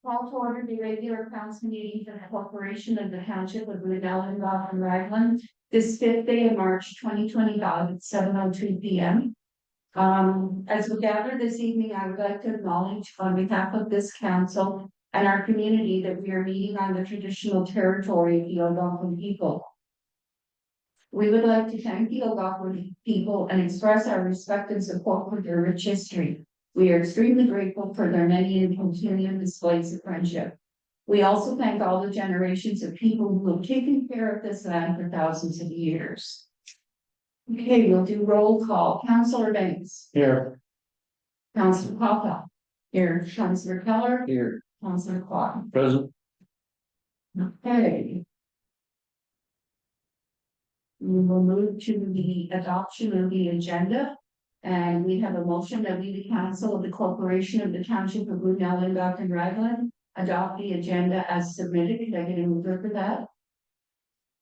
Call to order the regular council meeting for the corporation of the township of Liddell and Gotham Ragland. This fifth day of March 2025 at 7:02 p.m. As we gather this evening, I would like to acknowledge on behalf of this council and our community that we are meeting on the traditional territory of the Algonquin people. We would like to thank the Algonquin people and express our respect and support for their rich history. We are extremely grateful for their many and continuing displays of friendship. We also thank all the generations of people who have taken care of this land for thousands of years. Okay, we'll do roll call. Councillor Banks. Here. Councillor Papa. Here. Councillor Keller. Here. Councillor Quad. Present. Okay. We will move to the adoption of the agenda. And we have a motion that we, the council of the corporation of the township of Liddell and Gotham Ragland, adopt the agenda as submitted. Can I get a mover for that?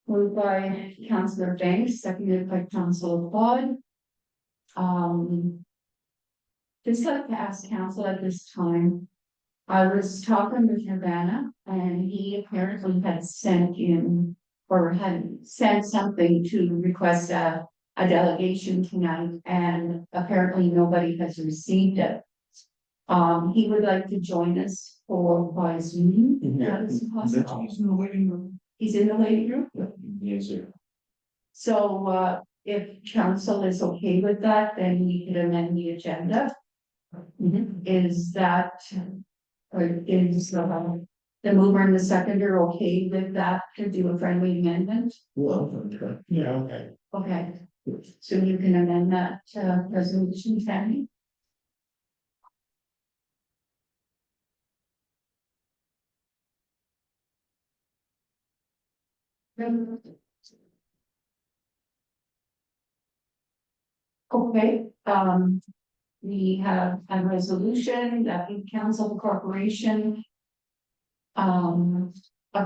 Moved by Councillor Banks, seconded by Councillor Quad. Just like to ask council at this time. I was talking with Nirvana and he apparently had sent in or had sent something to request a delegation tonight, and apparently nobody has received it. He would like to join us for his meeting. That is possible. He's in the waiting room. He's in the waiting room. Yes, sir. So, if council is okay with that, then we can amend the agenda. Is that, or is the mover and the seconder okay with that to do a friendly amendment? Well, okay. Yeah, okay. Okay, so you can amend that, resolution, Tammy? Okay, we have a resolution that the council of the corporation of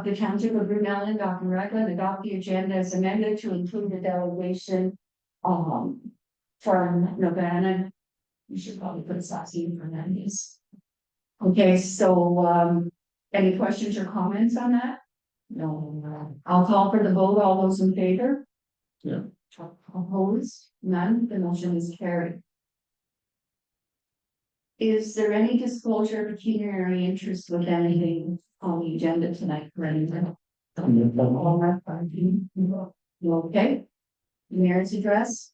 the township of Brunel and Dr. Ragland adopt the agenda as amended to include the delegation from Nirvana. You should probably put Sassy for that, yes. Okay, so any questions or comments on that? No. I'll call for the vote. All those in favor? Yeah. Opposed? None. The motion is carried. Is there any disclosure of pecuniary interest with anything on the agenda tonight for anyone? Okay. Mayor's address.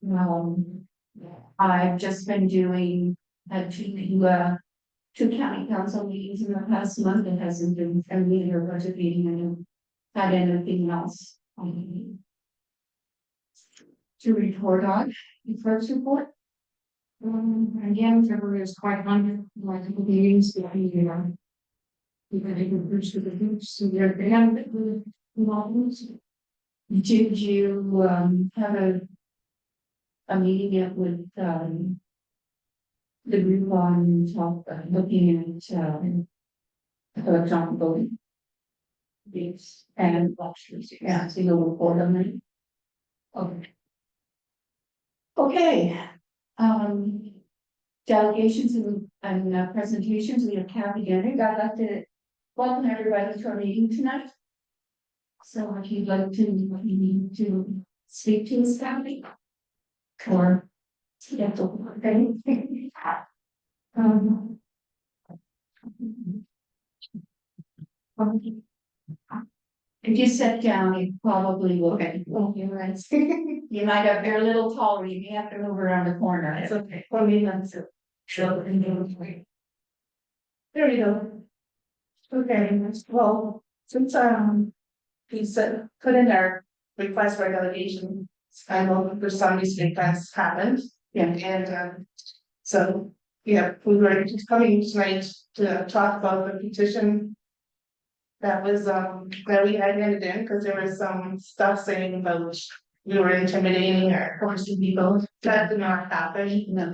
I've just been doing two county council meetings in the past month. It hasn't been a meeting or budget meeting. I don't have anything else to report on. The first report. Again, February is quite hundred, like the meetings that we can push to the groups, so they're the models. Did you have a meeting yet with the group on top looking at electronic voting? Yes, and lectures, yeah, so you'll report on that. Okay. Okay. Delegations and presentations. We have Kathy Denning. I'd like to welcome everybody to our meeting tonight. So if you'd like to speak to us, Kathy, or okay. If you sit down, you probably will. Okay. You might have, you're a little taller, you may have to move around the corner. It's okay. For me, that's it. There you go. Okay, well, since we said put in our request for delegation, I know for some these events happened. Yeah, and so yeah, we were just coming tonight to talk about the petition that was that we had handed in, because there was some stuff saying about we were intimidating or forcing people. That did not happen. No.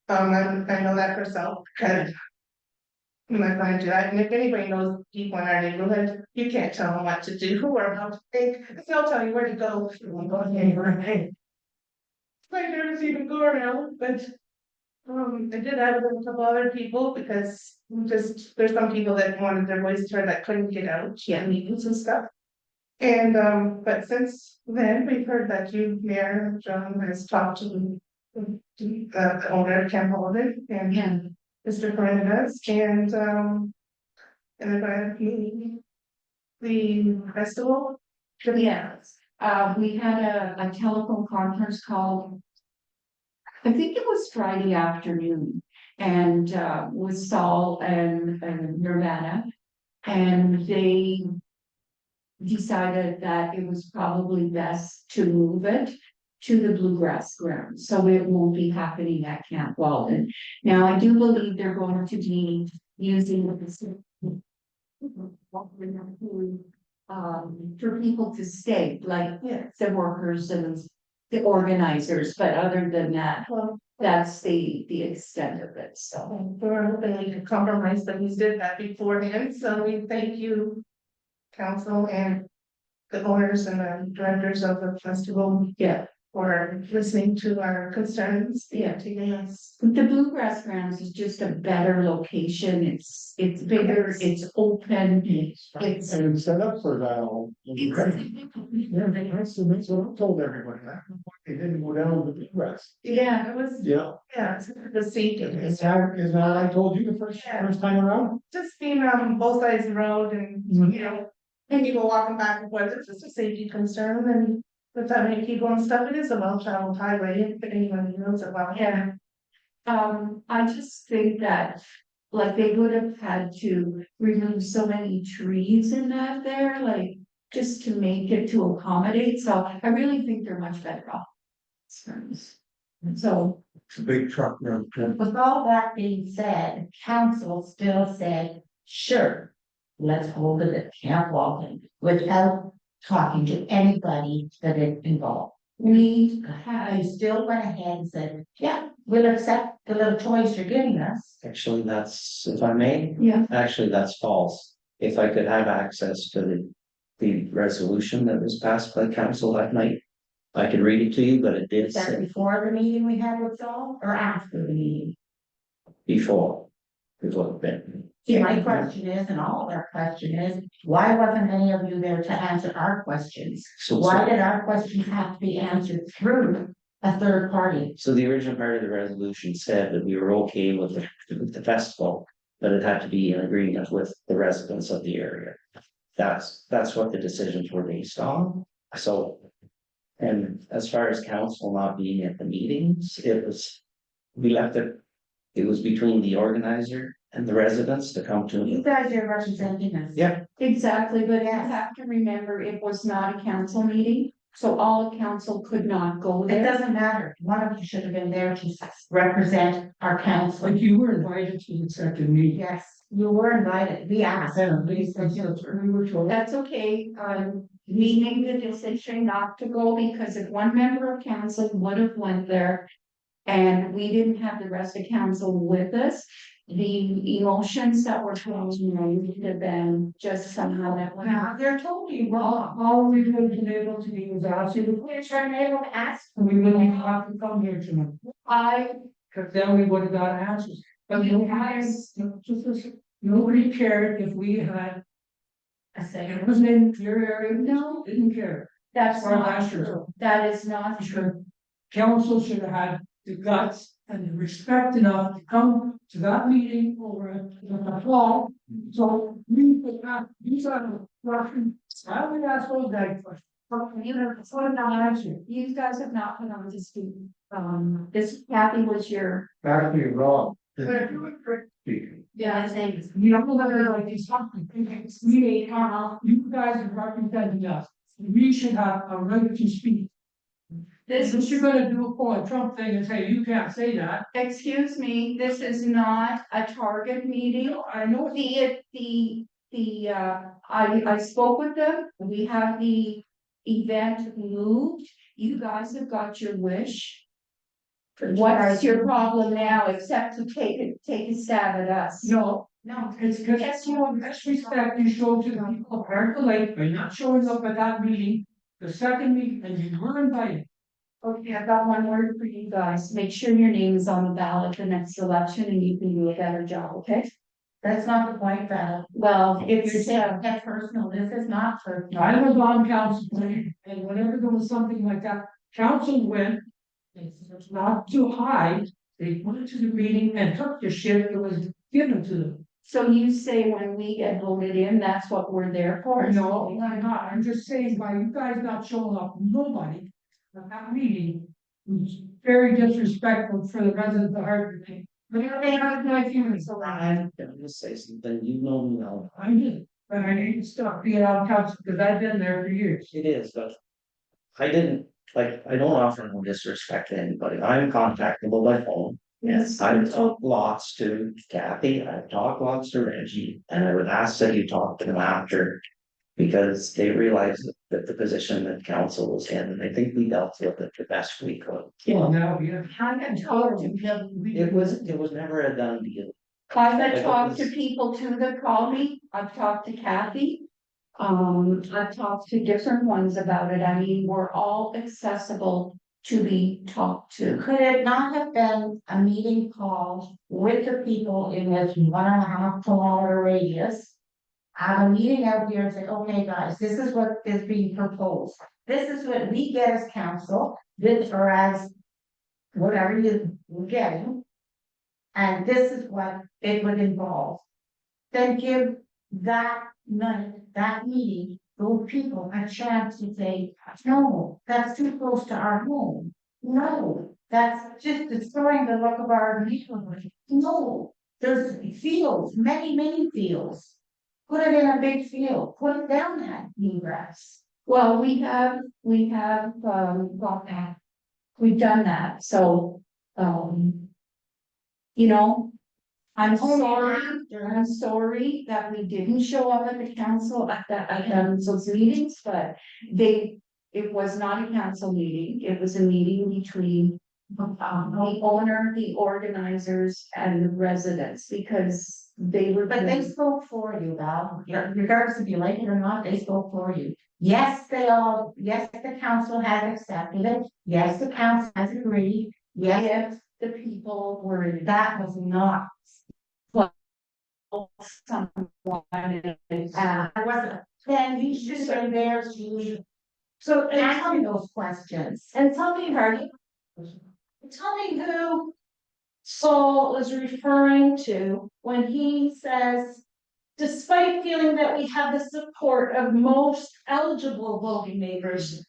I know that herself. I'm not going to do that. And if anybody knows people in our neighborhood, you can't tell them what to do or how to think. They'll tell you where to go. quite nervous to even go around, but. I did add with a couple other people because there's some people that wanted their voice heard that couldn't get out, meetings and stuff. And, but since then, we've heard that you, Mayor John, has talked to the owner, Ken Holden, and Mr. Fernandez, and they're gonna be the festival. Yes, we had a telephone conference call. I think it was Friday afternoon, and with Saul and Nirvana. And they decided that it was probably best to move it to the bluegrass ground, so it won't be happening at Camp Walden. Now, I do believe they're going to be using the for people to stay, like the workers and the organizers, but other than that, Well, that's the extent of it, so. we're hoping we can compromise that we did that beforehand, so we thank you. Council and the owners and the directors of the festival. Yeah. For listening to our concerns. Yeah. Taking us. The Bluegrass Grounds is just a better location, it's bigger, Yes. it's open, it's. And set up for that all. Yeah, that's what I told everybody, that they didn't go down the grass. Yeah, it was, Yeah. it's the safety. Is that what I told you the first time around? Just being on both sides of the road and, and people walking back and forth, it's just a safety concern and. With that many people and stuff, it is a well-traveled highway, if anyone knows it well. Yeah. I just think that, like, they would have had to remove so many trees in that there, like, just to make it to accommodate, so I really think they're much better off. So, It's a big truck road. With all that being said, council still said, sure, let's hold it at Camp Walden without talking to anybody that is involved. I still went ahead and said, yeah, we'll accept the little toys you're giving us. Actually, that's, if I may, yeah, actually, that's false. If I could have access to the resolution that was passed by council that night, I could read it to you, but it did Is that say before the meeting we had with Saul or after the meeting? before. It would have been. See, my question is, and all of our question is, why wasn't any of you there to answer our questions? So, Why did our questions have to be answered through a third party? so the original part of the resolution said that we were okay with the festival, but it had to be in agreement with the residents of the area. That's what the decisions were based on, so. And as far as council not being at the meetings, we left it was between the organizer and the residents to come to. You guys are representing us. Yeah, exactly, but you Yes. have to remember, it was not a council meeting, so all of council could not go It there. doesn't matter. One of you should have been there to represent our council. Like you were invited to the second meeting. Yes, you were invited. We asked. We said, We were told. That's okay, we made the decision not to go because if one member of council would have went there. And we didn't have the rest of council with us, the emotions that were flowing would have been just somehow that went Now, out. they're totally wrong. All we would have been able to do was ask you the question, We're able to ask. and we wouldn't even have to come here tonight, I, because then we would have got answers. But You nobody, guys- just listen, nobody cared if we had, I it said, was in your area, No. didn't care. that's Or not last year. true, that is not true. Council should have had the guts and the respect enough to come to that meeting over at the fall. So we could have, these are the questions, I would ask those guys questions. You know, That's what I'm answering. you guys have not put on to speak, this Kathy was your. Actually, wrong. Yeah, thanks. You don't know whether like these something, we, you guys are representing us. We should have a right to speak. This If you're gonna do a Trump thing and say, you can't say that, excuse me, this is not a target meeting. I know. I spoke with them, we have the event moved, you guys have got your wish. What's your problem now, except to take a stab at us? No, no, it's because you know, disrespect you showed to the people of Hartford Lake by not showing up at that meeting, the second meeting, and you were invited. Okay, I've got one word for you guys. Make sure your name is on the ballot the next election and you can do a better job, okay? That's not the point, Val. Well, If you're it's, taking that personal, this is not personal. I was on council, and whenever there was something like that, council went. It's not too high, they went to the meeting and took the shit that was given to them. so you say when we get voted in, that's what we're there for? No, I'm not, I'm just saying by you guys not showing up, nobody at that meeting was very disrespectful for the residents of Hartford. But they have my feelings, so I'm gonna say something, you know me now. I did, but I need to stop being on council because I've been there for years. It is, but. I didn't, like, I don't offer no disrespect to anybody, I'm contactable by phone. Yes. I've talked lots to Kathy, I've talked lots to Reggie, and I would ask that you talk to them after. Because they realized that the position that council was in, and I think we dealt with it the best we could. Well, now, yeah. I have talked to people. It was never a done deal. I've talked to people too that call me. I've talked to Kathy. I've talked to different ones about it. I mean, we're all accessible to be talked to. Could it not have been a meeting called with the people in this 1.5 kilometer radius? Have a meeting out here and say, okay, guys, this is what is being proposed. This is what we get as council, this or as whatever you're getting. And this is what it would involve. Then give that night, that meeting, those people a chance to say, no, that's too close to our home. No, that's just destroying the look of our neighborhood. No, there's fields, many fields. Put it in a big field, put it down that new grass. Well, we have, got that. We've done that, so, you know. I'm sorry that we didn't show up at the council at council's meetings, but it was not a council meeting, it was a meeting between. The owner, the organizers and the residents, because they were. But they spoke for you, Val, regardless if you like it or not, they spoke for you. Yes, yes, the council has accepted it, yes, the council has agreed, yes, If the people were that was not. someone. I wasn't, then you should have been there to So, ask me those questions. and tell me, Hardy, tell me who Saul is referring to when he says, despite feeling that we have the support of most eligible voting neighbors.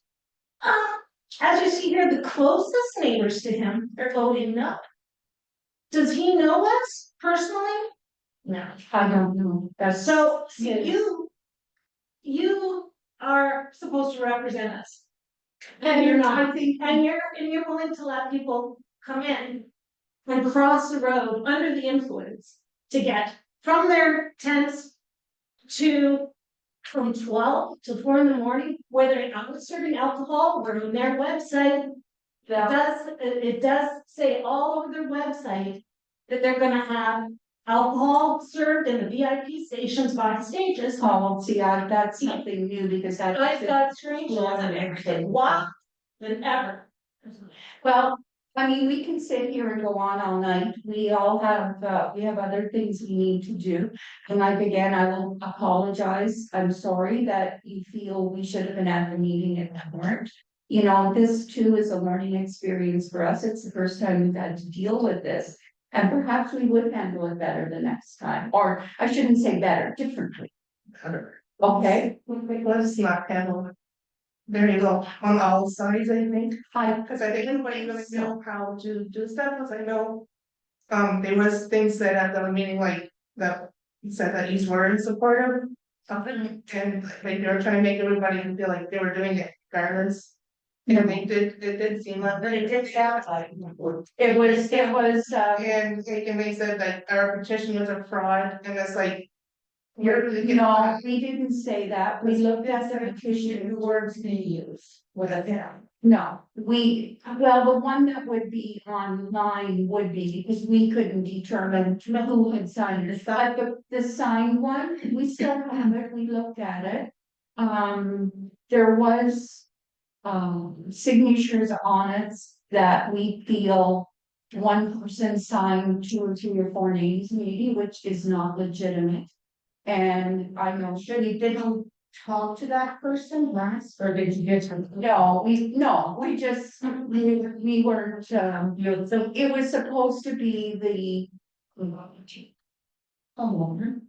As you see here, the closest neighbors to him are voting no. Does he know us personally? No, I don't know, that's So Yes. you are supposed to represent us. And you're not. I think, And you're willing to let people come in and cross the road under the influence to get from their tents to from 12 to 4 in the morning, whether they're out serving alcohol or on their website. It does say all over their website that they're gonna have alcohol served in the VIP stations by stages. oh, see, that's something new because that. I've got screenshots and everything, wow, than ever. Well, I mean, we can sit here and go on all night. We all have, we have other things we need to do. And like, again, I will apologize. I'm sorry that you feel we should have been at the meeting and weren't. You know, this too is a learning experience for us. It's the first time we've had to deal with this. And perhaps we would handle it better the next time, or I shouldn't say better, differently. Better. Okay, Let's not handle it. There you go, on all sides, I think. I, Cause I think everybody's gonna know how to do stuff, cause I know. There was things said at the meeting, like, that he said that you were in support of something, and like they were trying to make everybody feel like they were doing it regardless. And it did seem like, but it did sound like. it was, And they said that our petition was a fraud, and it's like. You're really getting. no, we didn't say that. We looked at the petition. The words they use with a No, well, the one that would be online would be, because we couldn't determine who had signed it, but the signed one, we still have it, we looked at it. There was. signatures on it that we feel one person signed 2 or 3 or 4 names maybe, which is not legitimate. And I know So you didn't talk to that person last, or did you just? no, we just, we weren't, So it was supposed to be homeowner.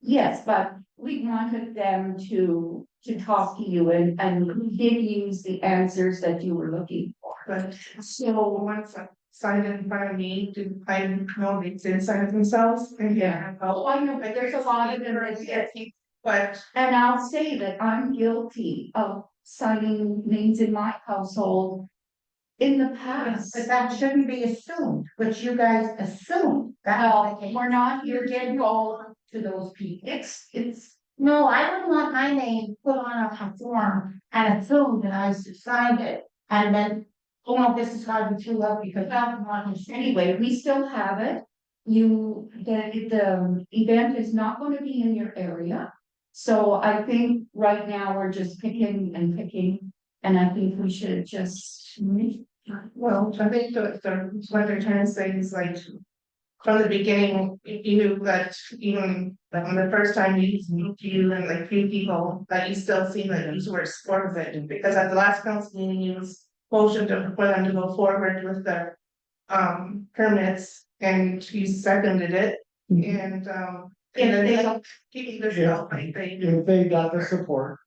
yes, but we wanted them to talk to you and give you the answers that you were looking for. But So, once I signed in front of me, I didn't know they did sign it themselves. And yeah, oh, I know, but there's a lot of them that get. But And I'll say that I'm guilty of signing names in my household in the past. But that shouldn't be assumed, but you guys assumed that. was the Well, case. we're not You here to didn't go, go to those people. it's, No, I wouldn't want my name put on a form and assume that I signed it. And then, oh no, this is gotta be too low because I'm not. anyway, we still have it. The event is not going to be in your area. So I think right now we're just picking and picking, and I think we should just. well, I think what they're trying to say is like. From the beginning, you knew that even like on the first time you moved you and like 3 people, that you still seemed like you were supportive of it, because at the last council meeting, you was motioned for them to go forward with the. Permits, and you seconded it, and If then they- like, keeping this out, like they. If they got the support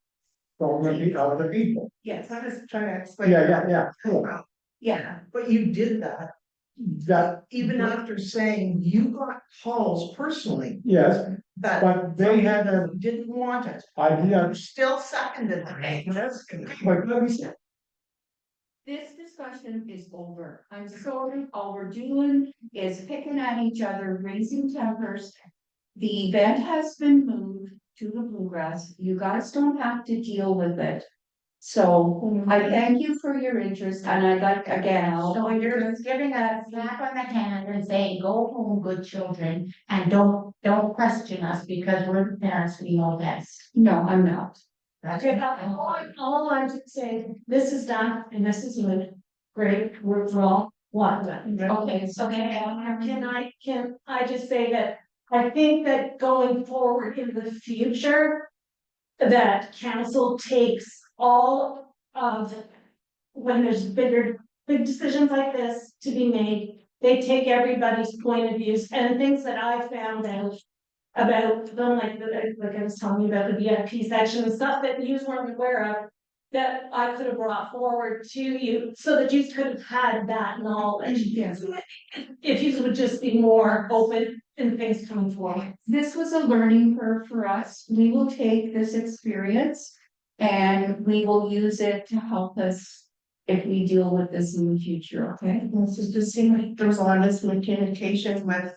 from the other people. Yes, I'm just trying to explain. Yeah, cool. yeah, But you did that That, even after saying you got calls personally yes, that but they had a didn't want it. idea. You still seconded the name. But let me say, this discussion is over. I'm sorry, all we're doing is picking at each other, raising tempers. The event has been moved to the Bluegrass. You guys don't have to deal with it. So I thank you for your interest, and I'd like, again, So I'll. you're just giving a slap on the hand and saying, go home, good children, and don't question us because we're the parents, we know best. No, I'm not. That's Okay, all I'm saying, this is done and this is good. Great, we're all one. Okay, so Can I just say that I think that going forward in the future. That council takes all of, when there's big decisions like this to be made. They take everybody's point of views and things that I found out. About them, like I was telling you about the VIP section and stuff that you weren't aware of. That I could have brought forward to you so that you could have had that knowledge. Yes. If you would just be more open in things coming forward. This was a learning curve for us. We will take this experience and we will use it to help us if we deal with this in the future, okay? This is just seemed like there was a lot of miscommunication with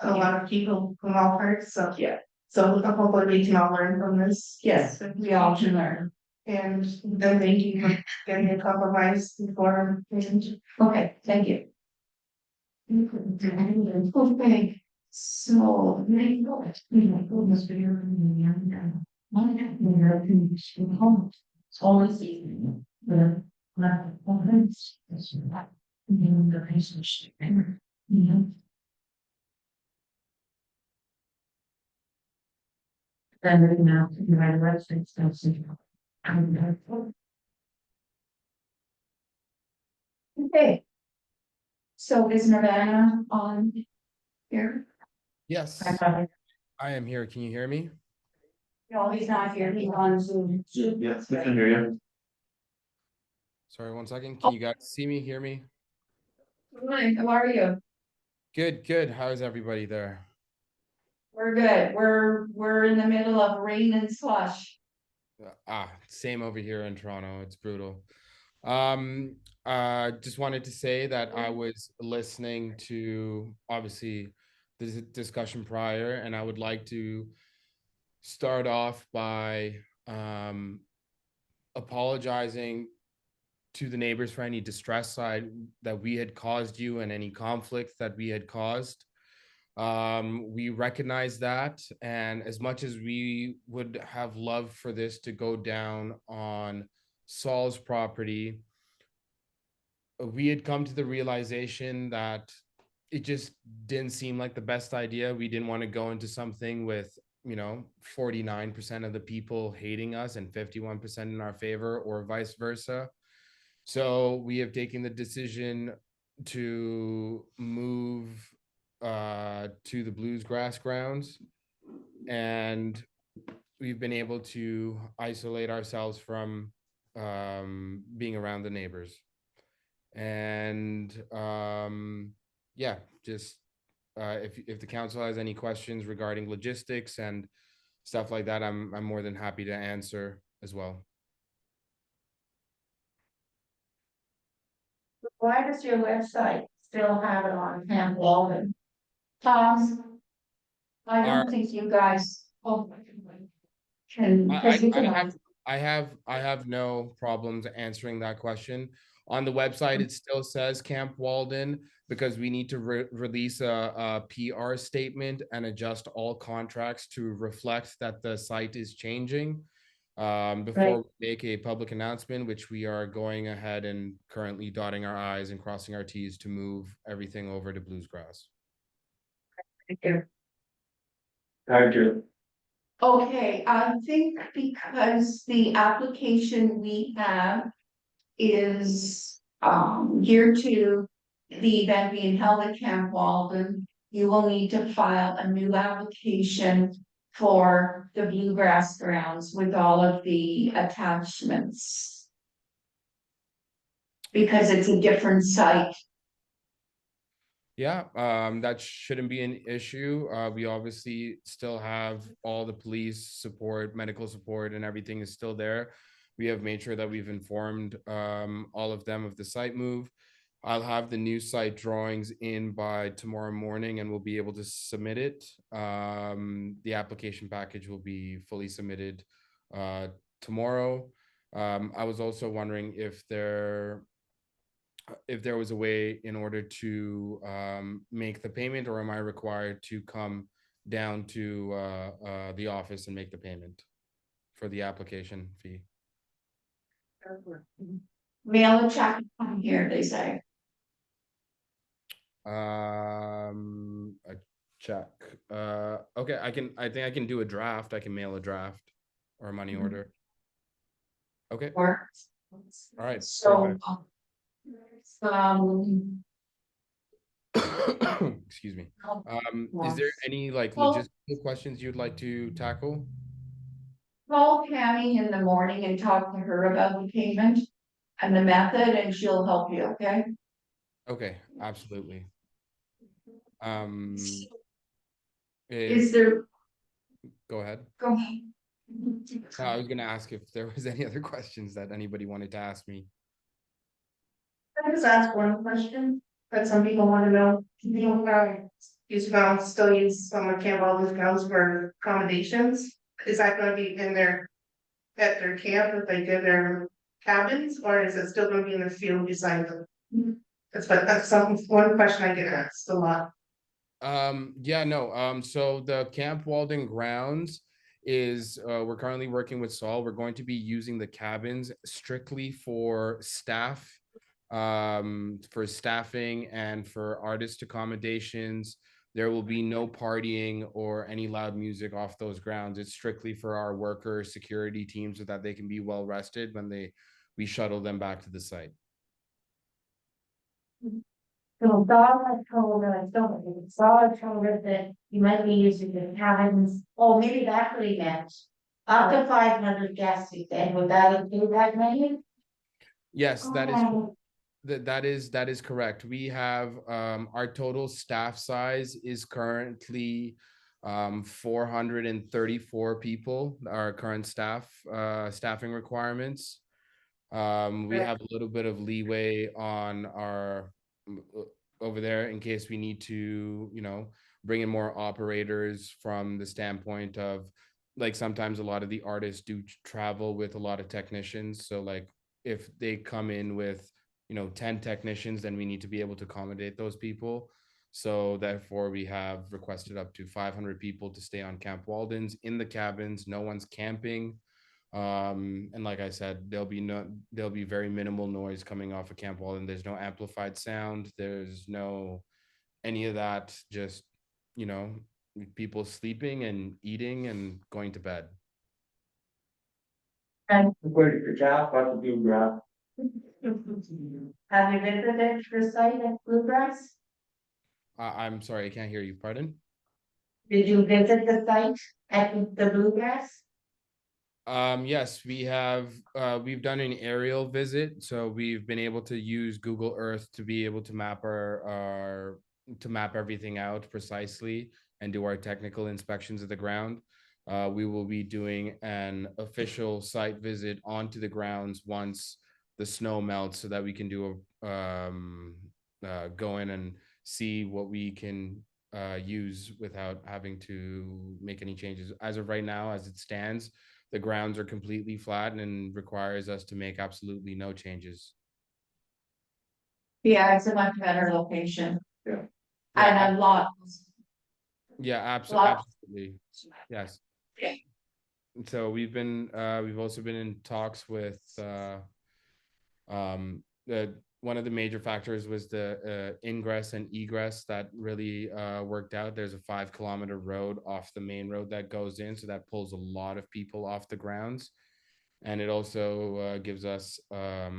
a lot of people from all parts, so. Yeah. So hopefully we can all learn from this. Yes, we all can learn. And then thank you for getting a compromise before. Okay, thank you. Okay, so. It's always easy. The relationship. Then now, the right website stuff. Okay. So is Nirvana on here? Yes, I am here. Can you hear me? No, he's not here. He's on Zoom. Yes, we can hear you. Sorry, 1 second. Can you guys see me, hear me? Hi, how are you? Good, good. How's everybody there? We're good. We're in the middle of rain and slush. Same over here in Toronto. It's brutal. Just wanted to say that I was listening to obviously the discussion prior, and I would like to start off by apologizing to the neighbors for any distress that we had caused you and any conflict that we had caused. We recognize that, and as much as we would have loved for this to go down on Saul's property, we had come to the realization that it just didn't seem like the best idea. We didn't want to go into something with, 49% of the people hating us and 51% in our favor, or vice versa. So we have taken the decision to move to the Blues grass grounds, and we've been able to isolate ourselves from being around the neighbors. And yeah, just if the council has any questions regarding logistics and stuff like that, I'm more than happy to answer as well. Why does your website still have it on Camp Walden? Tom, I Our- don't think you guys. Can, because you can. I have no problems answering that question. On the website, it still says Camp Walden because we need to release a PR statement and adjust all contracts to reflect that the site is changing. Before we make a public announcement, which we are going ahead and currently dotting our I's and crossing our T's to move everything over to Blues grass. Thank you. Thank you. Okay, I think because the application we have is geared to the event being held at Camp Walden, you will need to file a new application for the Bluegrass grounds with all of the attachments. Because it's a different site. Yeah, that shouldn't be an issue. We obviously still have all the police support, medical support, and everything is still there. We have made sure that we've informed all of them of the site move. I'll have the new site drawings in by tomorrow morning and we'll be able to submit it. The application package will be fully submitted tomorrow. I was also wondering if there was a way in order to make the payment, or am I required to come down to the office and make the payment for the application fee? Mail a check from here, they say. A check. Okay, I think I can do a draft. I can mail a draft or a money order. Okay. Or. All right. So. Excuse me. Is there any like Well- logistical questions you'd like to tackle? Call Tammy in the morning and talk to her about the payment and the method, and she'll help you, okay? Okay, absolutely. Is there, Go ahead. go ahead. No, I was gonna ask if there was any other questions that anybody wanted to ask me. Can I just ask one question that some people want to know? Use grounds, still use some of Camp Walden's grounds for accommodations? Is that gonna be in their, at their camp if they did their cabins, or is it still gonna be in the field beside them? That's one question I get asked a lot. Yeah, no, so the Camp Walden grounds is we're currently working with Saul. We're going to be using the cabins strictly for staff, for staffing and for artist accommodations. There will be no partying or any loud music off those grounds. It's strictly for our worker security team so that they can be well rested when we shuttle them back to the site. So Saul had told us, Saul had told us that you might be using the cabins, oh, maybe that's what he meant. Up to 500 guests, he said, would that include that many? Yes, that is Oh. that is correct. We have our total staff size is currently 434 people, our current staffing requirements. We have a little bit of leeway on our over there in case we need to, bring in more operators from the standpoint of like sometimes a lot of the artists do travel with a lot of technicians. So like if they come in with 10 technicians, then we need to be able to accommodate those people. So therefore we have requested up to 500 people to stay on Camp Walden's in the cabins. No one's camping. And like I said, there'll be very minimal noise coming off of Camp Walden. There's no amplified sound. There's no any of that. Just, you know, people sleeping and eating and going to bed. Where did your job, what would you job? Have you visited the site at Bluegrass? I'm sorry, I can't hear you. Pardon? Did you visit the site at the Bluegrass? Yes, we've done an aerial visit, so we've been able to use Google Earth to be able to map our to map everything out precisely and do our technical inspections of the ground. We will be doing an official site visit onto the grounds once the snow melts so that we can do go in and see what we can use without having to make any changes. As of right now, as it stands, the grounds are completely flat and requires us to make absolutely no changes. Yeah, it's a much better location. Yeah. And a lot. Yeah, Lot. absolutely. Yes. Yeah. So we've also been in talks with the one of the major factors was the ingress and egress that really worked out. There's a 5 kilometer road off the main road that goes in, so that pulls a lot of people off the grounds, and it also gives us a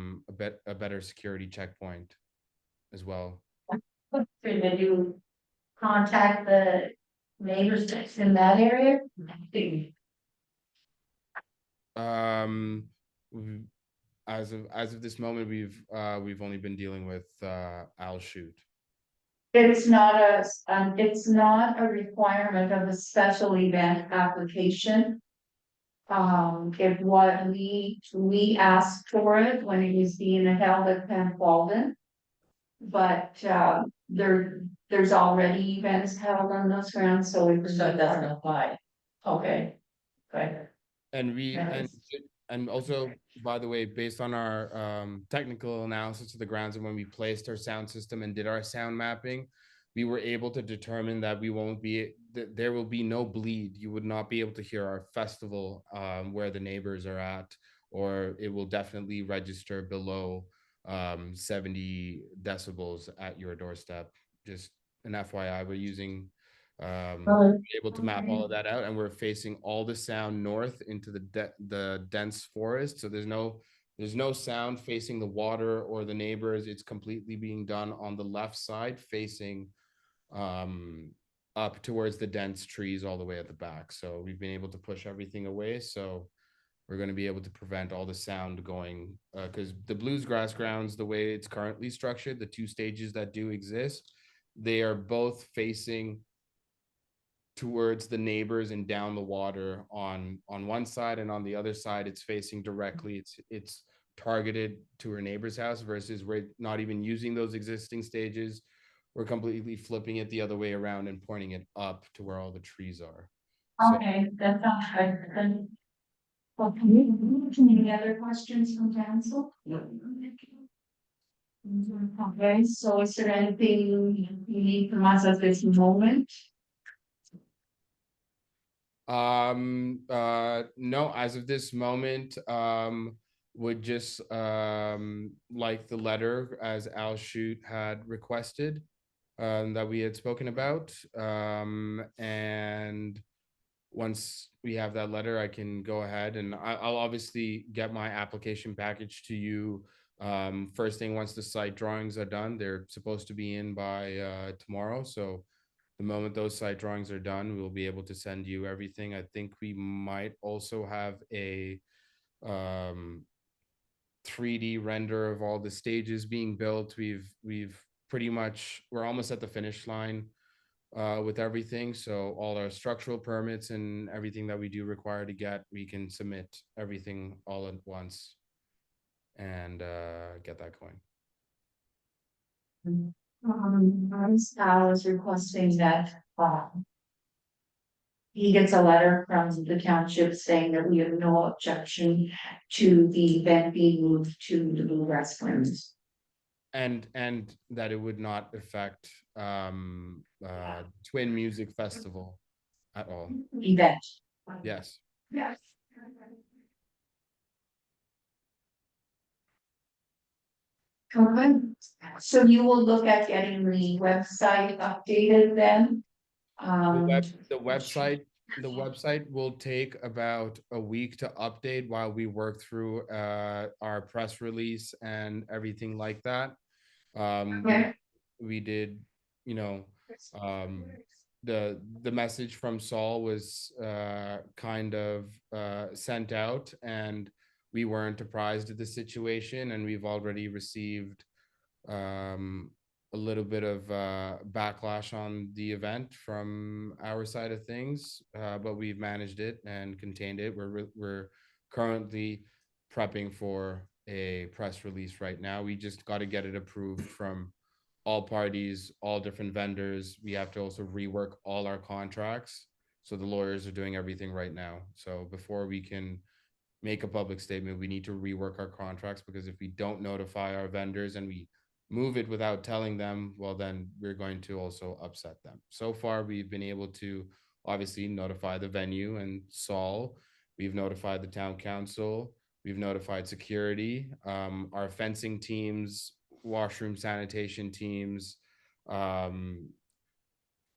better security checkpoint as well. Did you contact the neighbors that's in that area? Um, w- as of this moment, we've only been dealing with Al Shoot. It's not a requirement of a special event application. If what we asked for it when it was being held at Camp Walden. But, there's already events held on those grounds, so it was. So it doesn't apply. Okay. Good. And we Nice. and also, by the way, based on our technical analysis of the grounds and when we placed our sound system and did our sound mapping, we were able to determine that there will be no bleed. You would not be able to hear our festival where the neighbors are at, or it will definitely register below 70 decibels at your doorstep. Just an FYI, we're using able to map all of that out, and we're facing all the sound north into the dense forest. So there's no sound facing the water or the neighbors. It's completely being done on the left side, facing up towards the dense trees all the way at the back. So we've been able to push everything away. So we're going to be able to prevent all the sound going, because the Bluegrass grounds, the way it's currently structured, the 2 stages that do exist, they are both facing towards the neighbors and down the water on one side, and on the other side it's facing directly, it's targeted to her neighbor's house, versus we're not even using those existing stages. We're completely flipping it the other way around and pointing it up to where all the trees are. So, Okay, that sounds good. Well, any other questions from council? Okay, so is there anything you need from us at this moment? No, as of this moment, would just like the letter as Al Shoot had requested, that we had spoken about. And once we have that letter, I can go ahead and I'll obviously get my application package to you first thing once the site drawings are done. They're supposed to be in by tomorrow, so the moment those site drawings are done, we'll be able to send you everything. I think we might also have a 3D render of all the stages being built. We're almost at the finish line with everything. So all our structural permits and everything that we do require to get, we can submit everything all at once and get that going. I was requesting that, he gets a letter from the township saying that we have no objection to the event being moved to the Bluegrass Springs. And that it would not affect Twin Music Festival at all. Event. Yes. Yes. Okay, so you will look at getting the website updated then? The website will take about a week to update while we work through our press release and everything like that. Okay. We did, you know, the message from Saul was kind of sent out, and we weren't apprised of the situation, and we've already received a little bit of backlash on the event from our side of things, but we've managed it and contained it. We're currently prepping for a press release right now. We just got to get it approved from all parties, all different vendors. We have to also rework all our contracts. So the lawyers are doing everything right now. So before we can make a public statement, we need to rework our contracts, because if we don't notify our vendors and we move it without telling them, well, then we're going to also upset them. So far, we've been able to obviously notify the venue and Saul. We've notified the town council. We've notified security, our fencing teams, washroom sanitation teams, what's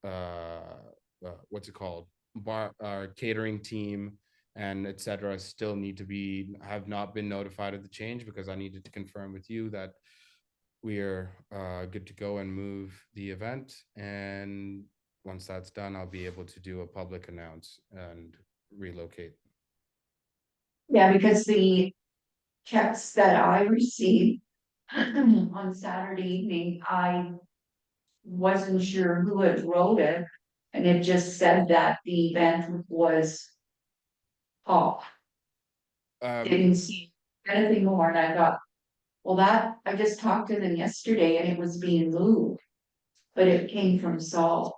it called? Our catering team, and etc. still need to have not been notified of the change, because I needed to confirm with you that we are good to go and move the event. And once that's done, I'll be able to do a public announce and relocate. Yeah, because the checks that I received on Saturday evening, I wasn't sure who had wrote it, and it just said that the event was off. Didn't see anything more, and I thought, well, that, I just talked to them yesterday and it was being moved, but it came from Saul.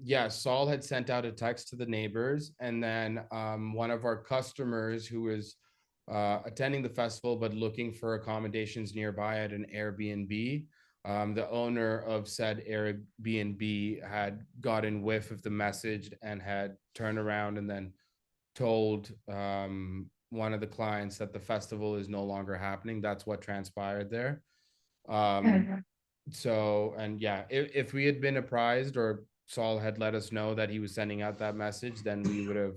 Yeah, Saul had sent out a text to the neighbors, and then one of our customers who was attending the festival but looking for accommodations nearby at an Airbnb. The owner of said Airbnb had gotten whiff of the message and had turned around and then told one of the clients that the festival is no longer happening. That's what transpired there. So, and yeah, if we had been apprised, or Saul had let us know that he was sending out that message, then we would have,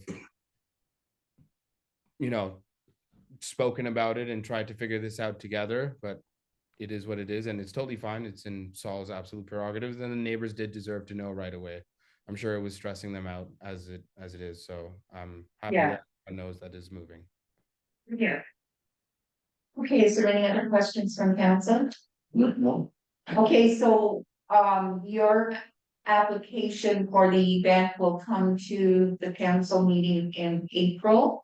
spoken about it and tried to figure this out together. But it is what it is, and it's totally fine. It's in Saul's absolute prerogatives, and the neighbors did deserve to know right away. I'm sure it was stressing them out as it is. So I'm happy that everyone knows that is moving. Yeah. Okay, is there any other questions from council? No. Okay, so, your application for the event will come to the council meeting in April.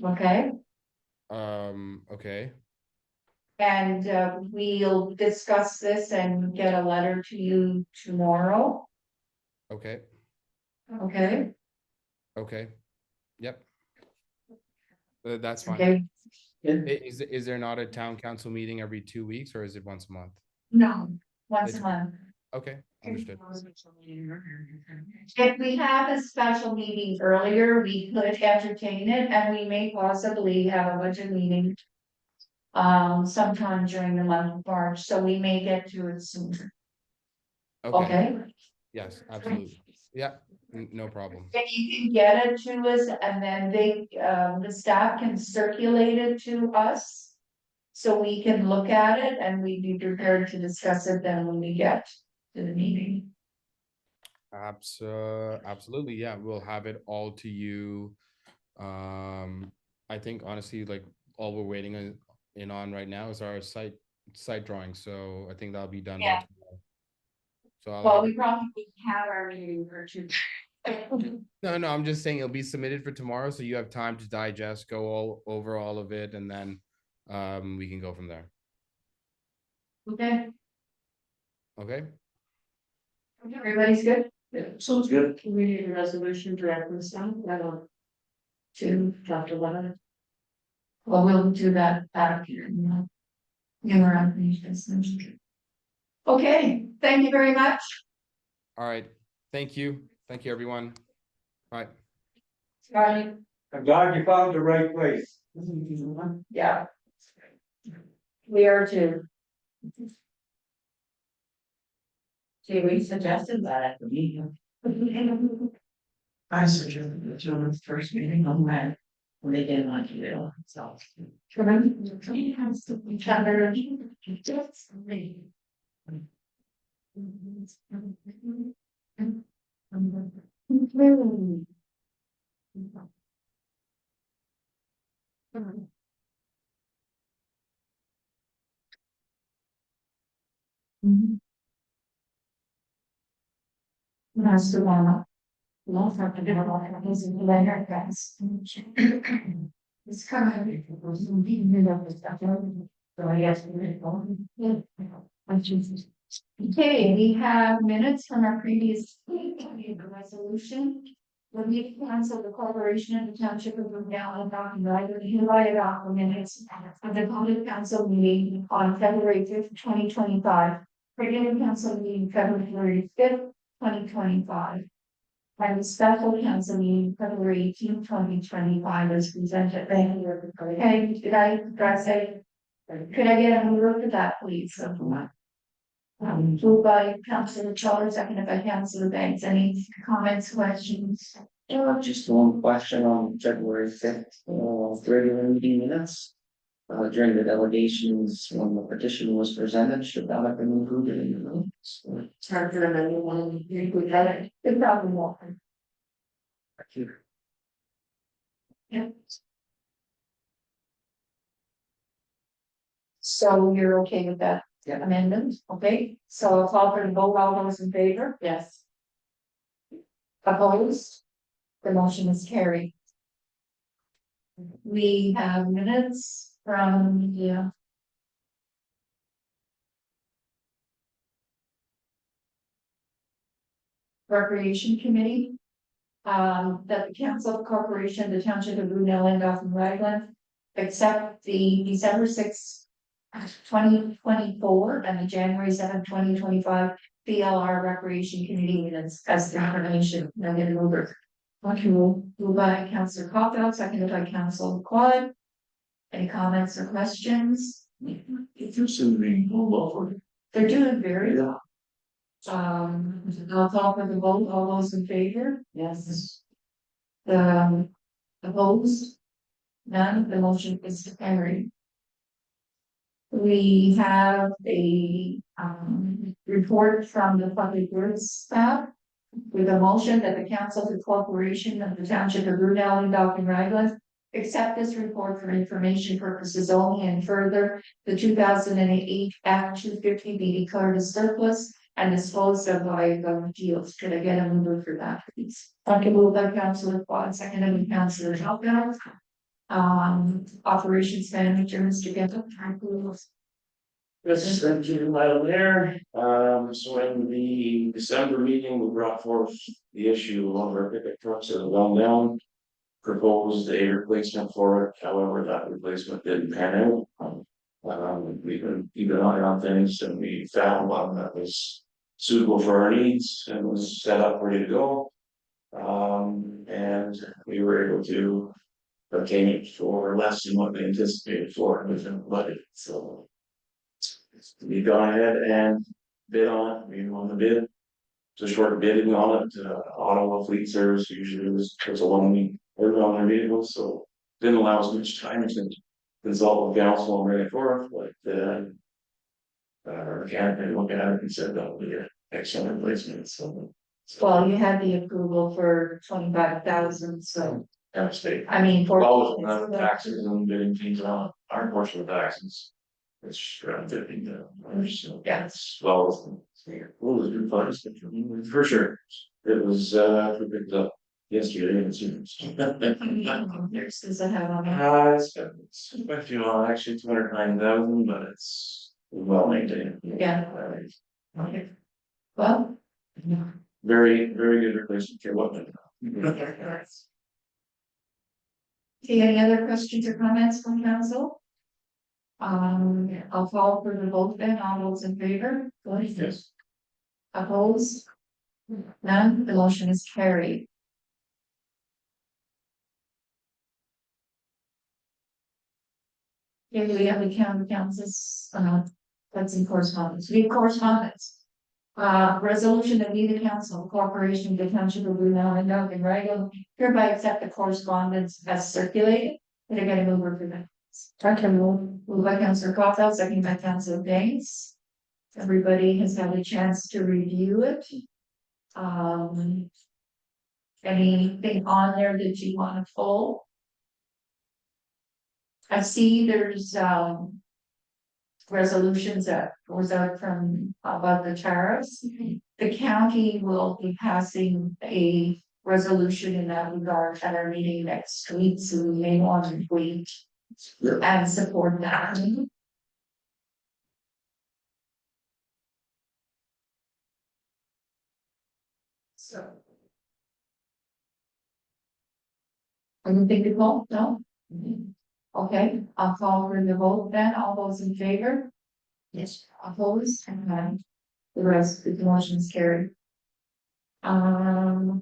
Okay, Okay. and, we'll discuss this and get a letter to you tomorrow, Okay. okay? Yep. That's fine. Okay, Is there not a town council meeting every 2 weeks, or is it once a month? no, once a month. Okay, understood. If we have a special meeting earlier, we could entertain it, and we may possibly have a budget meeting sometime during the month of March, so we may get to it sooner. Okay? Yes, absolutely. Yeah, no problem. If you can get it to us, and then the staff can circulate it to us, so we can look at it, and we'd be prepared to discuss it then when we get to the meeting. Absolutely, yeah, we'll have it all to you. I think honestly, like, all we're waiting on right now is our site drawing, so I think that'll be done by tomorrow. So Well, we probably have our meeting for two. No, I'm just saying it'll be submitted for tomorrow, so you have time to digest, go over all of it, and then we can go from there. Okay, Okay. everybody's good? Sounds good. Can we need a resolution to reference them? To chapter 11? Well, we'll do that after. Okay, thank you very much. All right. Thank you, everyone. Bye. Scotty. I'm glad you found the right place. Yeah. We are too. See, we suggested that at the meeting. I suggested the children's first meeting on when they didn't want to do it, so. That's the one. Love her to do a lot of things in the later guys. It's kind of. So I guess. Okay, we have minutes from our previous resolution. When we cancel the corporation of the township of Rudell and Dawson Drive, we hereby adopt the minutes of the public council meeting on February 5th, 2025. Regular council meeting February 5th, 2025. And the special council meeting February 18th, 2025 is presented. Okay, did I address it? Could I get a move for that, please? Moved by Councilor Charles, seconded by Councilor Banks. Any comments, questions? Just one question on February 5th, regular meeting minutes. During the delegations, when the petition was presented, should that have been included in the minutes? It's hard to remember when we had it. It probably won't. Yep. So you're okay with that amendment? Okay, so I'll call for the vote. All those in favor? Yes. Opposed? The motion is carried. We have minutes from the Recreation Committee. That the Council of Corporation, the Township of Brunel and Gotham Ragland accept the December 6th, 2024 and the January 7th, 2025 PLR Recreation Committee minutes as the information. I'm gonna move it. Okay, moved by Councilor Caulfield, seconded by Councilor Quad. Any comments or questions? They're doing very well. I'll call for the vote. All those in favor? Yes. Opposed? None, the motion is carried. We have a report from the Public Works staff with a motion that the Council of the Corporation of the Township of Brunel and Falcon Ragland accept this report for information purposes only, and further, the 2008 Act 250 be declared a surplus and disposed of by government deals. Could I get a mover for that, please? Okay, moved by Councilor Quad, seconded by Councilor Hopkins. Operations manager, Mr. Getta. Yes, thank you, Madam Mayor. So in the December meeting, we brought forth the issue of one of our pickup trucks that had gone down. Proposed a replacement for it, however, that replacement didn't pan out. We've been keeping an eye on things and we found one that was suitable for our needs and was set up, ready to go. And we were able to obtain it for less than what we anticipated for within the budget, so. We gone ahead and bid on it, we won the bid. So short bidding on it, Ottawa Fleet Service usually was a 1 week order on their vehicles, so. Didn't allow us much time to consult with council and bring it forth, but our candidate looked at it and said that would be an excellent replacement, so. Well, you had the approval for 25,000, so State. I mean, for. Well, with the taxes and bidding fees on our portion of taxes. It's around $15, so that's well. For sure. It was we picked up yesterday and soon. Years does it have on it? It's quite a few, actually 209,000, but it's well maintained. Yeah. Okay. Well. Very, very good replacement for what. Okay, any other questions or comments from council? I'll call for the vote then. All those in favor? Yes. Opposed? None, the motion is carried. Okay, we have the county councils, that's in correspondence, we have correspondence. Resolution that we, the council, corporation, the township of Blue Mountain, Dog and Raglan, hereby accept the correspondence as circulated. Can I get a mover for that? I can move. Moved by Councilor Caulfield, second by Councilor Banks. Everybody has had a chance to review it. Anything on there that you want to pull? I see there's, resolutions that was out from about the tariffs. The county will be passing a resolution in that regard at our meeting next week, so we may want to wait and support that. So. Anything to vote? No? Okay, I'll call for the vote then. All those in favor? Yes. Opposed? And the rest of the motion is carried. Tamarack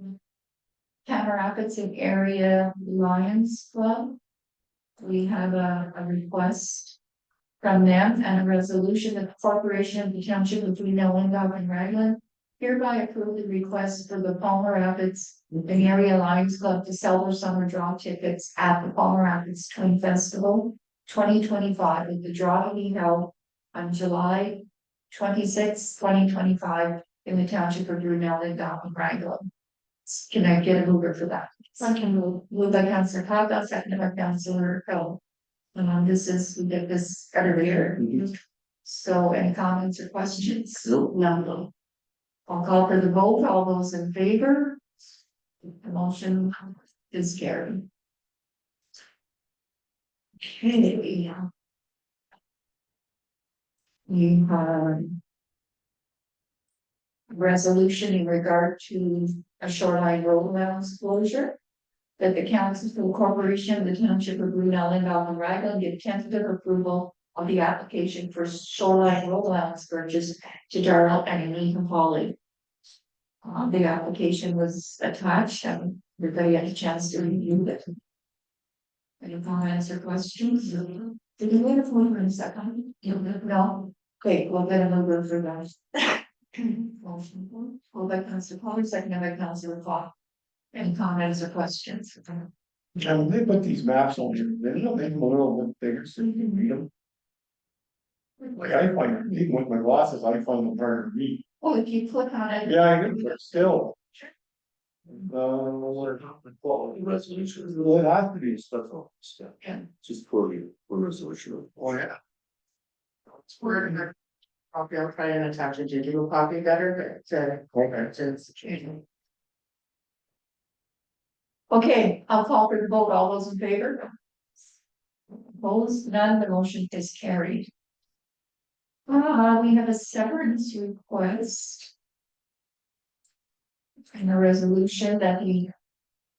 Rapids Area Lions Club. We have a request from them and a resolution that the corporation of the township of Reno, Lindau and Raglan hereby approve the request for the Palmer Rapids Area Lions Club to sell their summer draw tickets at the Palmer Rapids Twin Festival 2025, with the draw to be held on July 26, 2025 in the township of Brunel and Dalton Raglan. Can I get a mover for that? I can move. Moved by Councilor Cobb, seconded by Councilor Hill. This is, we get this every year. So any comments or questions? No. I'll call for the vote. All those in favor? The motion is carried. Okay. We have resolution in regard to a shoreline road allowance closure. That the council corporation of the township of Brunel and Dalton Raglan give tentative approval of the application for shoreline road allowance purchase to Darrell and Anita Polly. The application was attached and everybody had a chance to review it. Any comments or questions? Did you wait a phone for a second? No? Okay, we'll get a number for that. Motion. Moved by Councilor Pollard, seconded by Councilor Clark. Any comments or questions? When they put these maps on here, they don't make them a little bit bigger so you can read them. Like I find, even with my glasses, I find them hard to read. Oh, if you click on it. Yeah, I do, but still. Quality resolutions, well, it has to be a special step. Yeah. Just for you, for resolution. Oh, yeah. We're copy, I'll try and attach a digital copy better, but Okay. Okay, I'll call for the vote. All those in favor? Opposed? None. The motion is carried. We have a severance request. And a resolution that the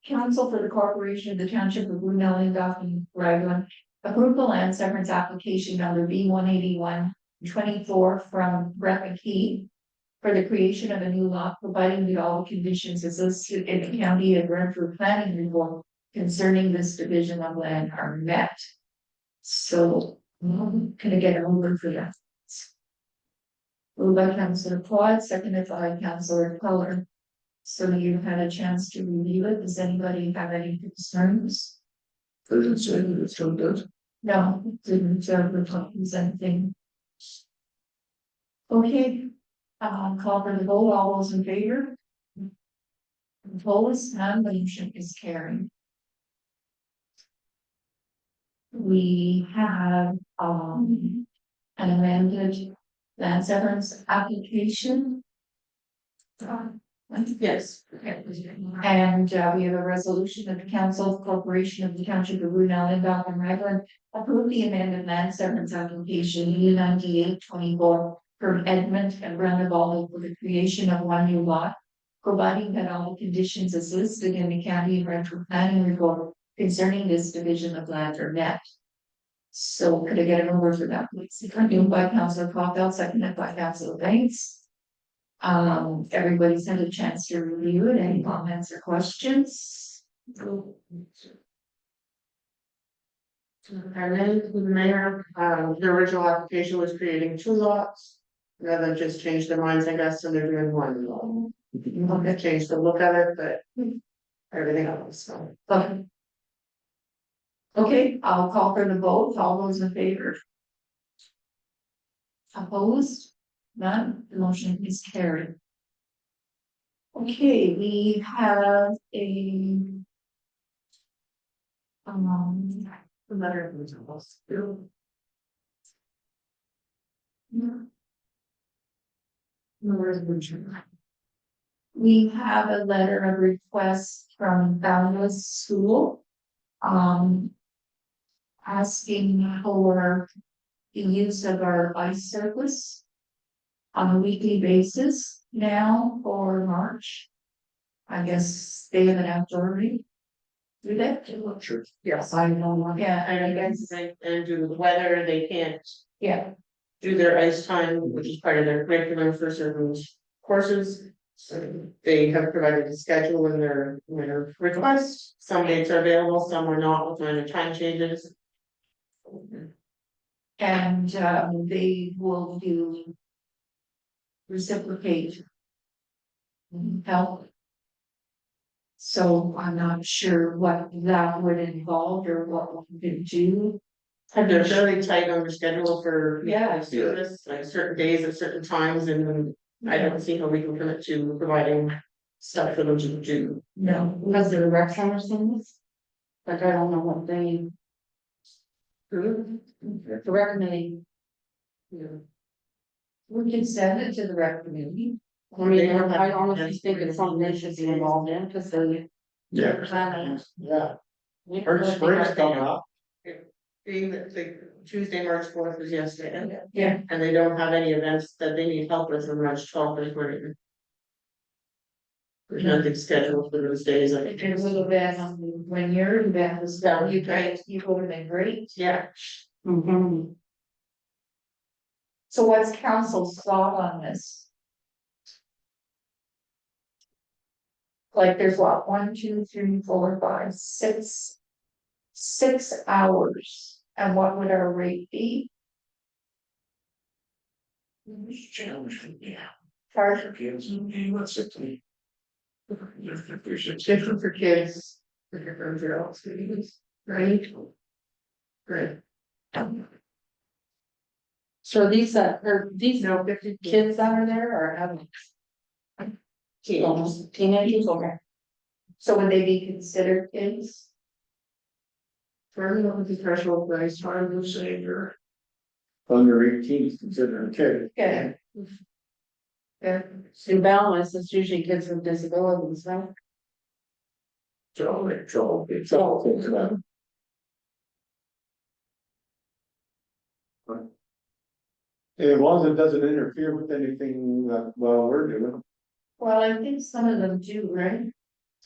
council for the corporation of the township of Brunel and Dalton Raglan approve the land severance application number B18124 from Brett McKee for the creation of a new lot, providing that all conditions as listed in the county of Brentford planning report concerning this division of land are met. So, can I get a mover for that? Moved by Councilor Quad, seconded by Councilor Color. So you've had a chance to review it. Does anybody have any concerns? Doesn't say that it's still does. No, it didn't reflect anything. Okay, call for the vote. All those in favor? Opposed? None. The motion is carried. We have an amended land severance application. Yes. And we have a resolution of the council corporation of the township of Brunel and Dalton Raglan approve the amended land severance application U9824 from Edmund and Brenda Ball for the creation of one new lot, providing that all the conditions as listed in the county of Brentford planning report concerning this division of land are met. So could I get a number for that, please? Moved by Councilor Caulfield, seconded by Councilor Banks. Everybody's had a chance to review it. Any comments or questions? And then the mayor, the original application was creating 2 lots. Now they've just changed their minds, I guess, and they're doing 1 lot. They changed the look of it, but everything else, so. Okay. Okay, I'll call for the vote. All those in favor? Opposed? None, the motion is carried. Okay, we have a. The letter of results. We have a letter of request from Boundless School. Asking for the use of our ice surface on a weekly basis now for March. I guess they have an outdoor rink. Do that too? Sure. Yes, I know. Yeah, And I guess, and due to the weather, they can't yeah, do their ice time, which is part of their curriculum for certain courses. So they have provided a schedule in their request. Some dates are available, some are not, with minor time changes. and they will do reciprocate help. So I'm not sure what that would involve or what we could do. They're fairly tight on their schedule for. Yeah. Service, like certain days at certain times, and I don't see how we can commit to providing stuff for them to do. No, because they're rec centers things. Like I don't know what they. The rec committee. Yeah. We can send it to the rec committee. I mean, I honestly think it's something they should be involved in, because they. Yeah. Yeah. We Our spring's coming up. Being that the Tuesday, March 4th was yesterday. Yeah. And they don't have any events that they need help with on March 12th or 20th. There's nothing scheduled for those days, I If think. there's a little bit, when your event was done, you guys, you would have been great. Yeah, So what's council's thought on this? Like there's what, 1, 2, 3, 4, 5, 6. 6 hours, and what would our rate be? Yeah. Charge Kids, what's it to me? different for kids, for different girls, right? Great. So these are these kids that are there or adults? Teenagers, okay. So would they be considered kids? For the threshold price, time of savior. Under 18 is considered a kid. Okay. Yeah. In balance, it's usually kids with disabilities, right? It's all things about. As long as it doesn't interfere with anything that, well, we're doing. Well, I think some of them do, right?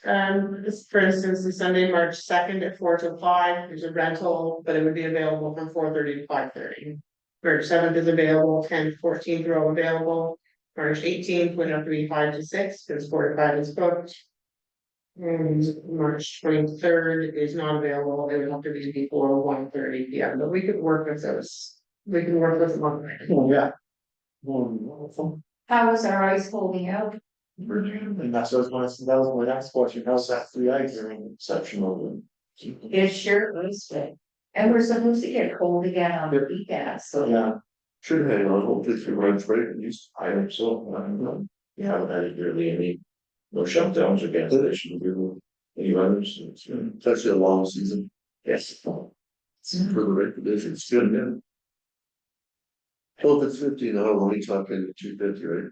This, for instance, the Sunday, March 2nd at 4 to 5, there's a rental, but it would be available from 4:30 to 5:30. March 7th is available, 10th, 14th are all available. March 18th would have to be 5 to 6, because 4 to 5 is booked. And March 23rd is not available, it would have to be before 1:30 p.m., but we could work with those. We can work with them on that. Oh, yeah. Well, How is our ice holding out? and that was my next question, how's that free ice? Exceptional. It sure is good. And we're supposed to get cold again on the weekend, so. Yeah, Should hang on, hopefully through runs break, at least, I hope so, you haven't had it really any. No shutdowns or cancellation, any others, it's actually a long season. Yes. For the rate conditions, it's good, man. Well, if it's 50 an hour, we're only talking 250, right?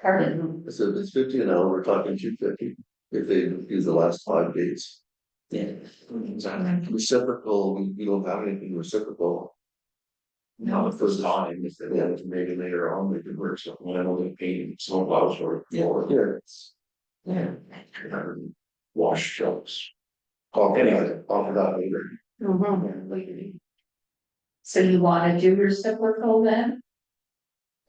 Pardon? I said, if it's 50 an hour, we're talking 250, if they use the last 5 dates. Yeah. Reciprocal, we don't have anything reciprocal. Not the first time, if they wanted to make it later on, they could work something, I don't get paid, some plows or. Yeah. Wash trucks. Offer that later. So you wanna do reciprocal then?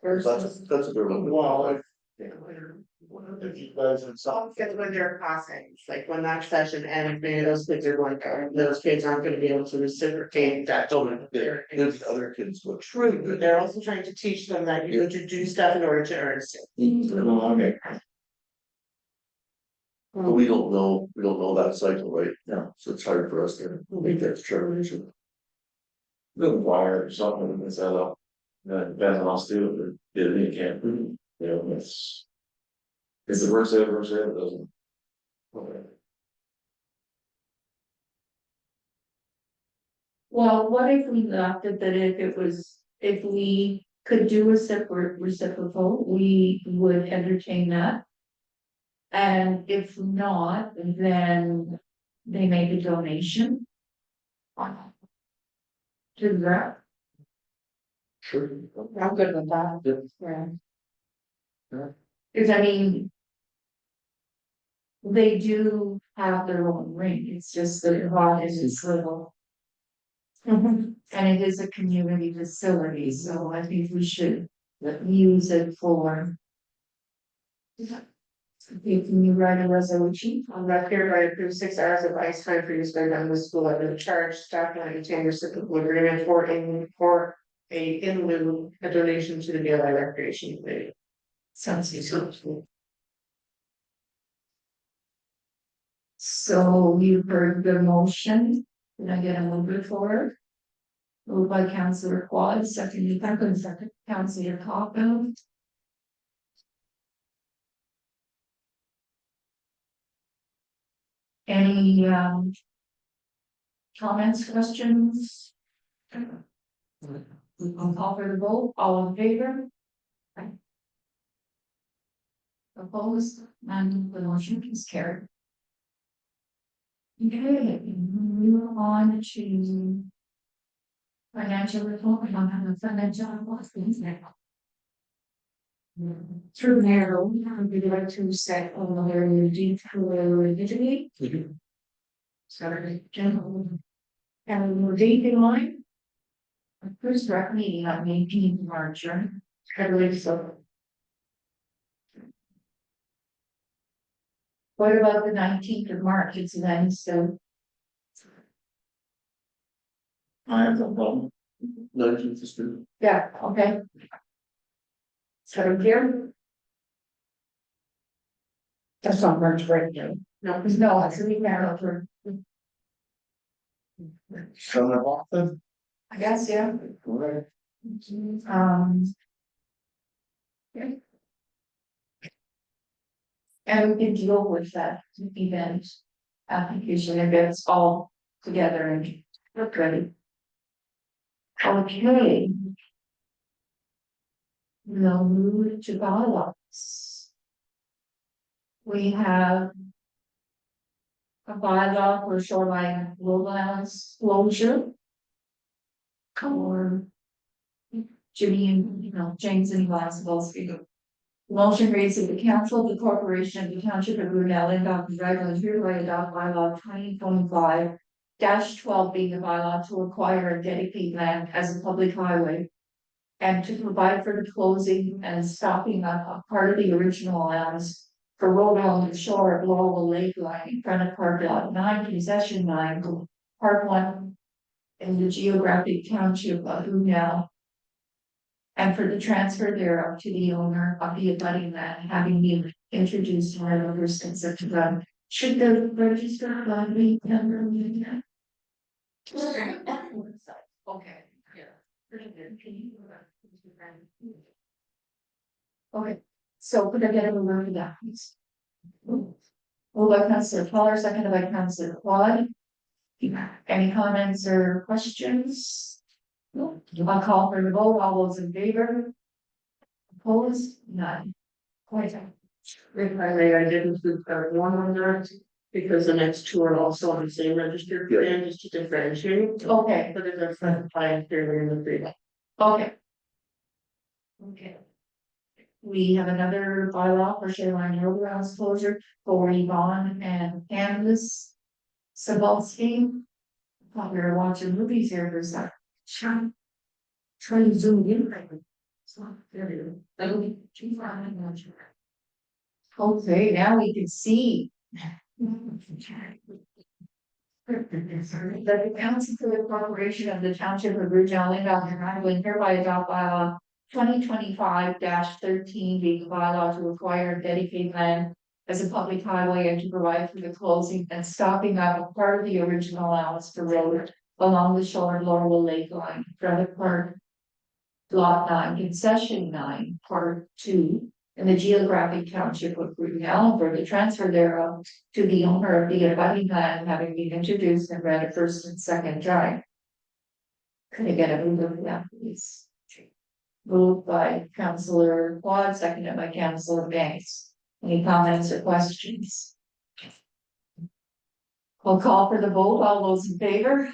That's a good one. well, If you guys have some, Because when they're passing, like when that session ends, maybe those kids are going, those kids aren't gonna be able to reciprocate that. There's other kids would. True, but they're also trying to teach them that you need to do stuff in order to earn stuff. okay, But we don't know that cycle right now, so it's hard for us to make that determination. Little wire or something that's set up. That depends on us too, but it can't, you know, it's. If it works out, it works out, it doesn't. Okay. Well, what if we left it that if we could do a separate reciprocal, we would entertain that. And if not, then they make a donation. To the rep. Sure. I'm good with that. Yeah. Yeah. Yeah. Cause I mean. They do have their own ring, it's just that the lot is its little. And it is a community facility, so I think we should use it for. Can you write a resolution? On record, hereby approve 6 hours of ice time for use by them in the school at no charge, staff and maintain reciprocal agreement for in lieu, a donation to the BLI Recreation Committee. Sounds useful. So you heard the motion, can I get a mover for it? Moved by Councillor Quad, seconded by Councillor Coppin. Any comments, questions? I'll call for the vote, all in favor? Opposed, and the motion is carried. Okay, move on to. Financial report, we don't have a financial report, things now. Through there, we like to set on the very deep rigidity. Sorry, general. And we're deep in line. Our first rec meeting on 18th March, right? I believe so. What about the 19th of March? It's then so. I have no problem. 19th is good. Yeah, okay. So here. That's not March break, no. No, because no, it's a week now for. summer off then, I guess, yeah. right? Okay. And we can deal with that event application if it's all together and look ready. Okay. We'll move to bylaws. We have. A bylaw for shoreline wildlands closure. Or. Jimmy and, James and Glasgow. Motion reads that the council of the corporation of the township of Brunel and Dr. Dragons hereby adopt bylaw 2025-12 being the bylaw to acquire and dedicate land as a public highway. And to provide for the closing and stopping of part of the original allowance for road along the shore of Laurel Lake line in front of Park Lot 9, Possession 9, Part 1 in the geographic township of Brunel. And for the transfer thereof to the owner of the abutting land having been introduced by the first consent to them. Should the registered land be number? Okay, okay, so could I get a word of that, please? Moved by Councillor Fowler, seconded by Councillor Quad. Any comments or questions? No. I'll call for the vote, all those in favor? Opposed? None. Quite. If I may, I didn't put one on that, because the next two are also on the same registered plan, just to differentiate. Okay, But there's a front line here in the three. okay. Okay. We have another bylaw for shoreline roadhouse closure for Yvonne and Candace Sabalski. Thought we were watching movies here for a sec. Trying to zoom in. It's not there. That'll be too far. Okay, now we can see. That the council for the corporation of the township of Rouge Island, Island hereby adopt bylaw 2025-13 being a bylaw to acquire and dedicate land as a public highway and to provide for the closing and stopping up of part of the original allowance for road along the shore of Laurel Lake line, Frederick Park. Lot 9, concession 9, part 2, in the geographic township of Brunel for the transfer thereof to the owner of the abutting land having been introduced and read a first and second time. Could I get a move of that, please? Moved by Councillor Quad, seconded by Councillor Banks. Any comments or questions? We'll call for the vote. All those in favor?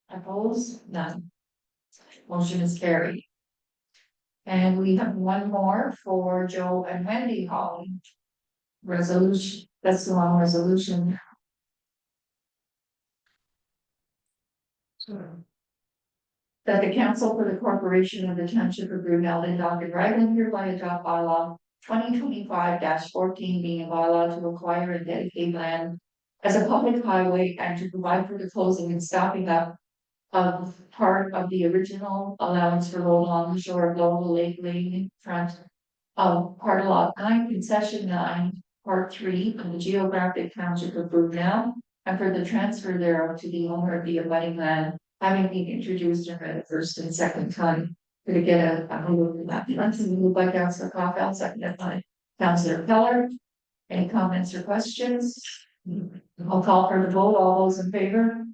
Opposed? None. Motion is carried. And we have one more for Joe and Wendy Holly. Resolution, that's the long resolution. That the council for the corporation of the township of Brunel and Dr. Ragland hereby adopt bylaw 2025-14 being a bylaw to acquire and dedicate land as a public highway and to provide for the closing and stopping up of part of the original allowance for road along the shore of Lowell Lake Lane in front of part of lot 9, concession 9, part 3 of the geographic township of Brunel, and for the transfer thereof to the owner of the abutting land, having been introduced and read the first and second time. Could I get a move for that? That's moved by Councillor Caulfield, seconded by Councillor Keller. Any comments or questions? I'll call for the vote. All those in favor?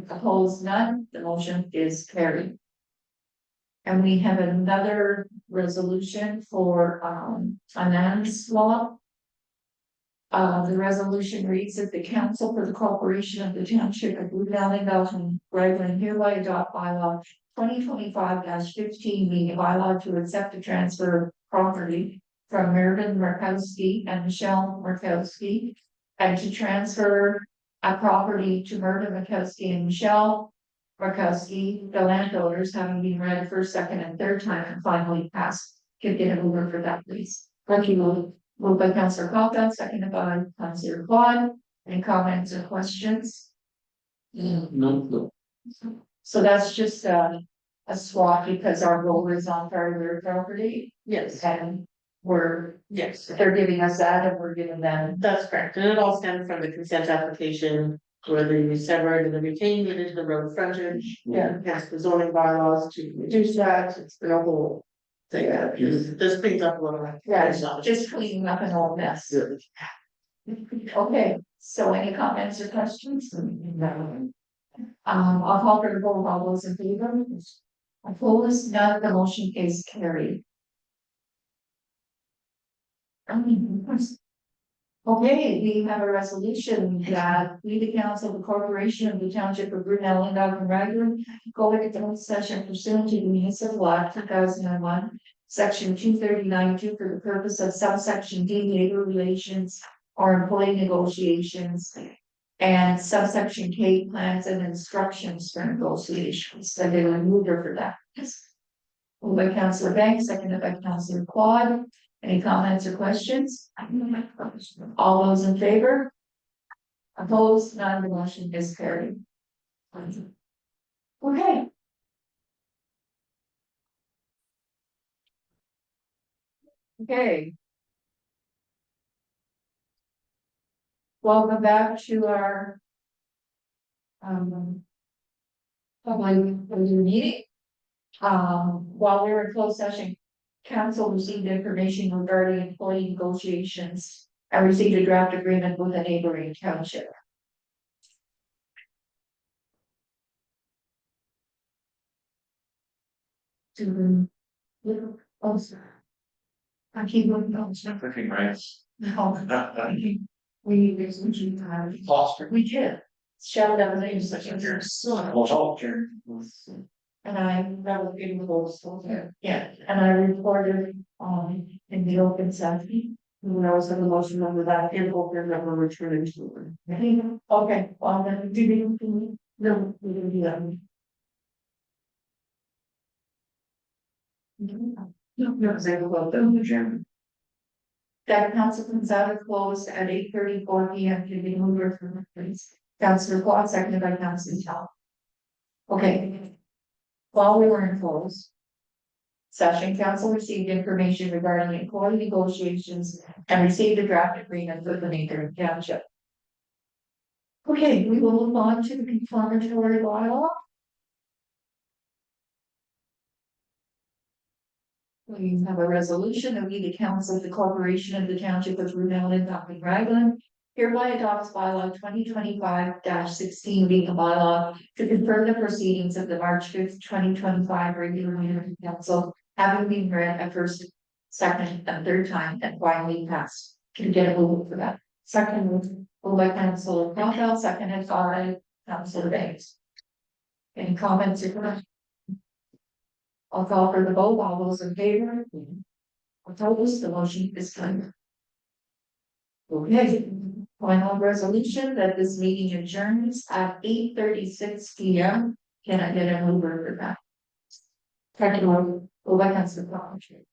Opposed, none, the motion is carried. And we have another resolution for Anand's law. The resolution reads that the council for the corporation of the township of Blue Valley, Belgium, Raglan hereby adopt bylaw 2025-15 being a bylaw to accept the transfer of property from Mervyn Murkowski and Michelle Murkowski and to transfer a property to Mervyn Murkowski and Michelle Murkowski, the landowners, having been read first, second, and third time and finally passed. Could get a mover for that, please. Thank you. Moved by Councillor Caulfield, seconded by Councillor Quad. Any comments or questions? No. So that's just a swap because our road is on part of their property. Yes, And yes, they're giving us that and we're giving them. that's correct, and it all stemmed from the consent application where they separated the retaining it into the road frontage. Yeah. Passed the zoning bylaws to reduce that, it's been a whole thing. This brings up a lot of. Yeah, just cleaning up an old mess. Okay, so any comments or questions? No. I'll call for the vote. All those in favor? Opposed, none, the motion is carried. Okay, we have a resolution that we, the council of the corporation of the township of Brunel and Alvin Raglan, go into the session pursuant to the municipal law 2001, section 239(2) for the purpose of subsection D, labor relations or employee negotiations, and subsection K, plans and instructions for negotiations. And they will move her for that. Moved by Councillor Banks, seconded by Councillor Quad. Any comments or questions? All those in favor? Opposed, none, the motion is carried. Okay. Okay. Welcome back to our public meeting. While we were in closed session, council received information regarding employee negotiations and received a draft agreement with a neighboring township. I keep looking on. Freaking right. No. We did. Shout out names such as Soldier. And I relegated with those soldier. Yeah, and I reported in the open session. When I was in the motion number that in open that we're returning to. Okay, well then did you? No, we didn't do that. No, I was able to go to the gym. That council comes out of close at 8:34 PM to be moved from please. Councilor Claus, seconded by Councilor Tal. Okay. While we were in close session, council received information regarding employee negotiations and received a draft agreement with the Nathan Township. Okay, we will move on to the confirmatory bylaw. We have a resolution of the council of the corporation of the township of Brunel and Duncan Ragland. Hereby adopts bylaw 2025-16 being a bylaw to confirm the proceedings of the March 5th, 2025 regular meeting of the council, having been read a first, second, and third time and finally passed. Can you get a move for that? Second move by Councilor Campbell, seconded by Councilor Banks. Any comments or questions? I'll call for the vote. All those in favor? Opposed, the motion is carried. Okay, final resolution that this meeting adjourns at 8:36 PM. Can I get a mover for that? Second move, by Councilor Crawford.